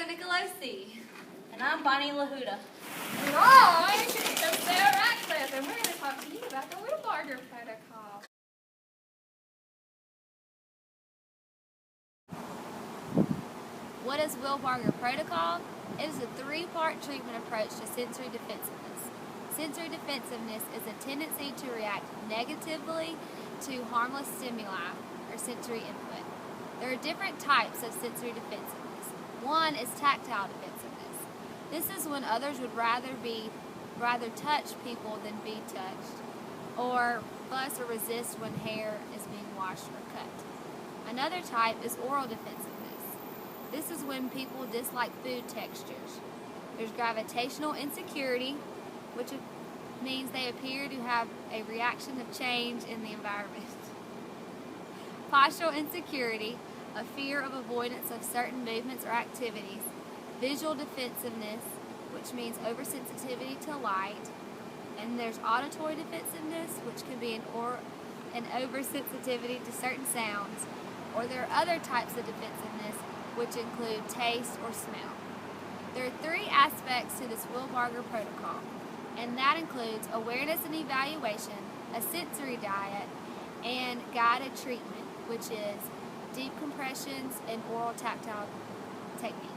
Nicolosi. And I'm Bonnie Lahuda. And I am Sarah Ratcliffe, and we're going to talk to you about the Wilbarger Protocol. What is Wilbarger Protocol? It is a three-part treatment approach to sensory defensiveness. Sensory defensiveness is a tendency to react negatively to harmless stimuli or sensory input. There are different types of sensory defensiveness. One is tactile defensiveness. This is when others would rather touch people than be touched, or fuss or resist when hair is being washed or cut. Another type is oral defensiveness. This is when people dislike food textures. There's gravitational insecurity, which means they appear to have a reaction of change in the environment. Postural insecurity, a fear of avoidance of certain movements or activities. Visual defensiveness, which means oversensitivity to light. And there's auditory defensiveness, which can be an oversensitivity to certain sounds. Or there are other types of defensiveness, which include taste or smell. There are three aspects to this Wilbarger protocol, and that includes awareness and evaluation, a sensory diet, and guided treatment, which is deep compressions and oral tactile technique.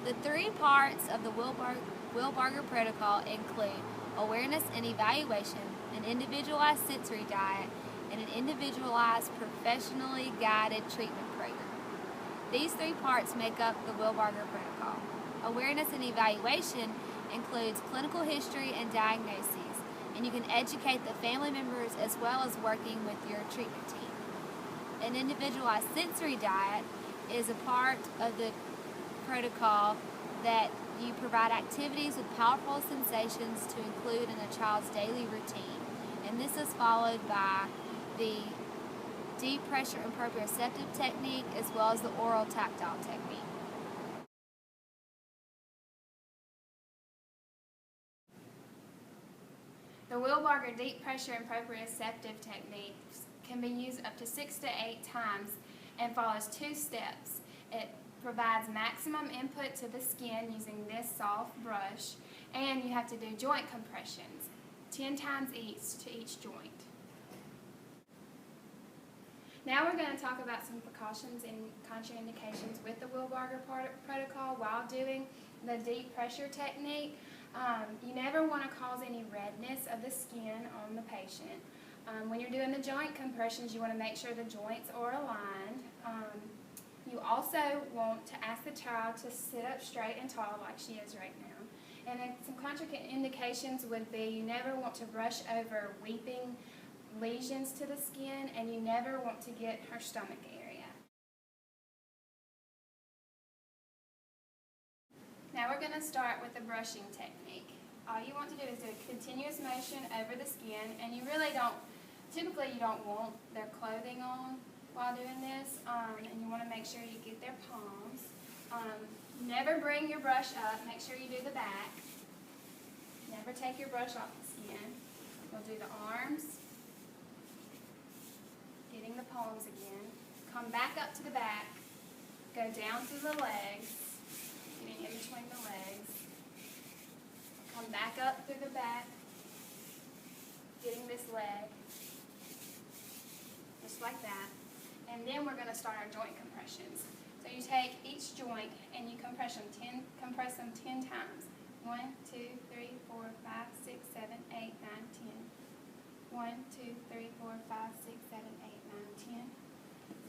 The three parts of the Wilbarger protocol include awareness and evaluation, an individualized sensory diet, and an individualized, professionally guided treatment program. These three parts make up the Wilbarger protocol. Awareness and evaluation includes clinical history and diagnoses, and you can educate the family members as well as working with your treatment team. An individualized sensory diet is a part of the protocol that you provide activities with powerful sensations to include in a child's daily routine. And this is followed by the deep pressure and proprioceptive technique as well as the oral tactile technique. The Wilbarger deep pressure and proprioceptive techniques can be used up to 6 to 8 times and follows 2 steps. It provides maximum input to the skin using this soft brush, and you have to do joint compressions 10 times each to each joint. Now we're going to talk about some precautions and contraindications with the Wilbarger protocol while doing the deep pressure technique. You never want to cause any redness of the skin on the patient. When you're doing the joint compressions, you want to make sure the joints are aligned. You also want to ask the child to sit up straight and tall like she is right now. And then some contraindications would be you never want to brush over weeping lesions to the skin, and you never want to get her stomach area. Now we're going to start with the brushing technique. All you want to do is do a continuous motion over the skin, and you really don't, typically you don't want their clothing on while doing this, and you want to make sure you get their palms. Never bring your brush up, make sure you do the back. Never take your brush off the skin. We'll do the arms, getting the palms again. Come back up to the back, go down through the legs, getting in between the legs. Come back up through the back, getting this leg, just like that. And then we're going to start our joint compressions. So you take each joint and you compress them 10 times. 1, 2, 3, 4, 5, 6, 7, 8, 9, 10. 1, 2, 3, 4, 5, 6, 7, 8, 9, 10.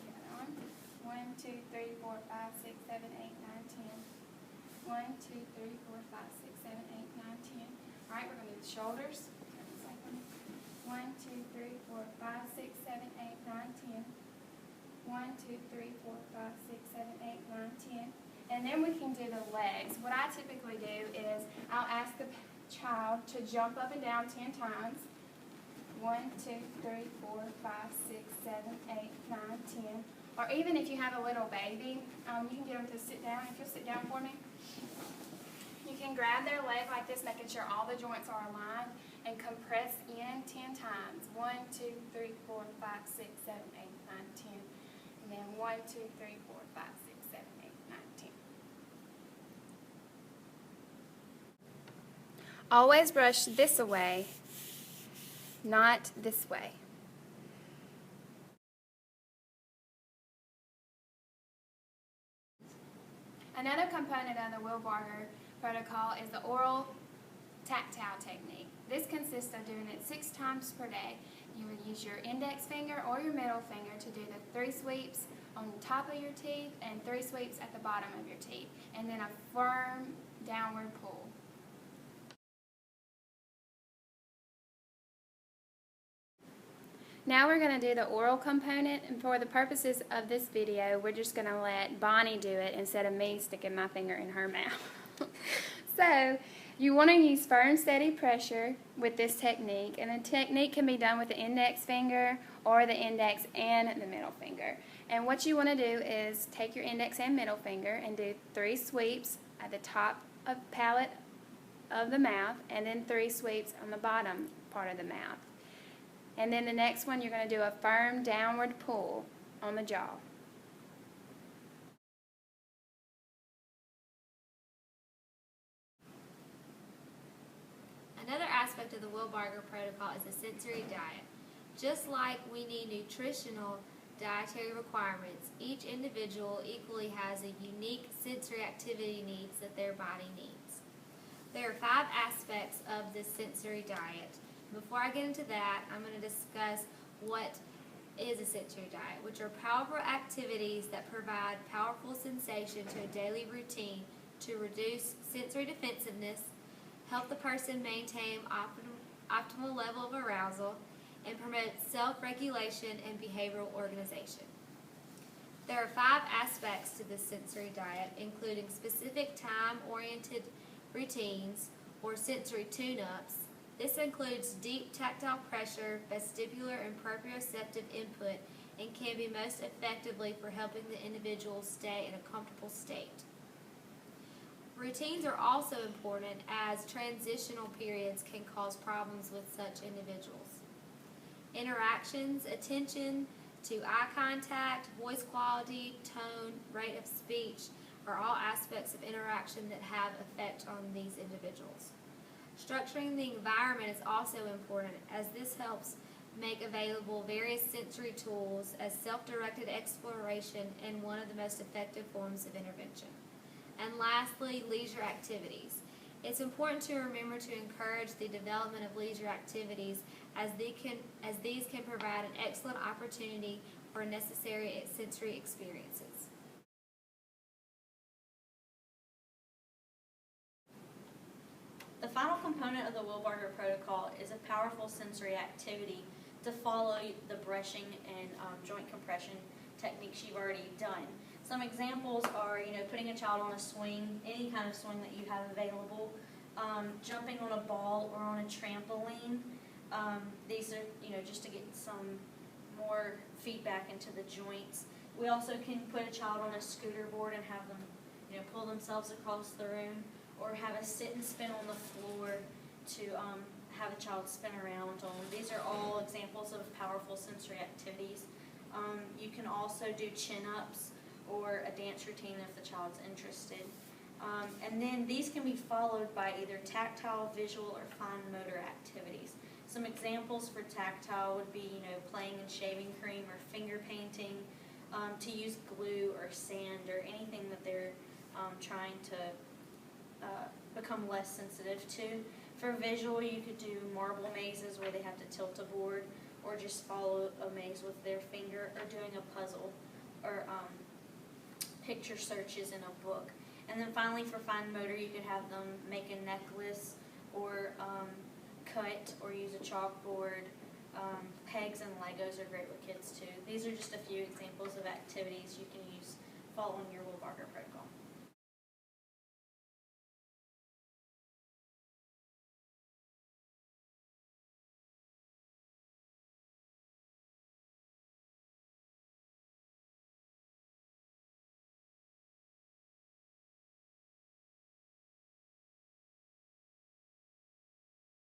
Get it on. 1, 2, 3, 4, 5, 6, 7, 8, 9, 10. 1, 2, 3, 4, 5, 6, 7, 8, 9, 10. All right, we're going to do the shoulders. 1, 2, 3, 4, 5, 6, 7, 8, 9, 10. 1, 2, 3, 4, 5, 6, 7, 8, 9, 10. And then we can do the legs. What I typically do is I'll ask the child to jump up and down 10 times. 1, 2, 3, 4, 5, 6, 7, 8, 9, 10. Or even if you have a little baby, you can get them to sit down. If you'll sit down for me. You can grab their leg like this, making sure all the joints are aligned, and compress in 10 times. 1, 2, 3, 4, 5, 6, 7, 8. then 1, 2, 3, 4, 5, 6, 7, 8, 9, 10. Always brush this way, not this way. Another component of the Wilbarger protocol is the oral tactile technique. This consists of doing it 6 times per day. You would use your index finger or your middle finger to do the 3 sweeps on the top of your teeth and 3 sweeps at the bottom of your teeth, and then a firm downward pull. Now we're going to do the oral component, and for the purposes of this video, we're just going to let Bonnie do it instead of me sticking my finger in her mouth. So, you want to use firm, steady pressure with this technique, and the technique can be done with the index finger or the index and the middle finger. And what you want to do is take your index and middle finger and do 3 sweeps at the top of the palate of the mouth, and then 3 sweeps on the bottom part of the mouth. And then the next one, you're going to do a firm downward pull on the jaw. Another aspect of the Wilbarger protocol is the sensory diet. Just like we need nutritional dietary requirements, each individual equally has a unique sensory activity needs that their body needs. There are 5 aspects of the sensory diet. Before I get into that, I'm going to discuss what is a sensory diet, which are powerful activities that provide powerful sensation to a daily routine to reduce sensory defensiveness, help the person maintain optimal level of arousal, and promote self-regulation and behavioral organization. There are 5 aspects to the sensory diet, including specific time-oriented routines or sensory tune-ups. This includes deep tactile pressure, vestibular and proprioceptive input, and can be most effectively for helping the individual stay in a comfortable state. Routines are also important as transitional periods can cause problems with such individuals. Interactions, attention to eye contact, voice quality, tone, rate of speech are all aspects of interaction that have effect on these individuals. Structuring the environment is also important, as this helps make available various sensory tools as self-directed exploration and one of the most effective forms of intervention. And lastly, leisure activities. It's important to remember to encourage the development of leisure activities as these can provide an excellent opportunity for necessary sensory experiences. The final component of the Wilbarger protocol is a powerful sensory activity to follow the brushing and joint compression techniques you've already done. Some examples are, putting a child on a swing, any kind of swing that you have available, jumping on a ball or on a trampoline. These are, just to get some more feedback into the joints. We also can put a child on a scooter board and have them, pull themselves across the room, or have a sit and spin on the floor to have a child spin around on. These are all examples of powerful sensory activities. You can also do chin-ups or a dance routine if the child's interested. And then these can be followed by either tactile, visual, or fine motor activities. Some examples for tactile would be, playing in shaving cream or finger painting, to use glue or sand or anything that they're trying to become less sensitive to. For visual, you could do marble mazes where they have to tilt a board, or just follow a maze with their finger, or doing a puzzle, or picture searches in a book. And then finally, for fine motor, you could have them make a necklace, or cut, or use a chalkboard. Pegs and Legos are great with kids too. These are just a few examples of activities you can use following your Wilbarger protocol.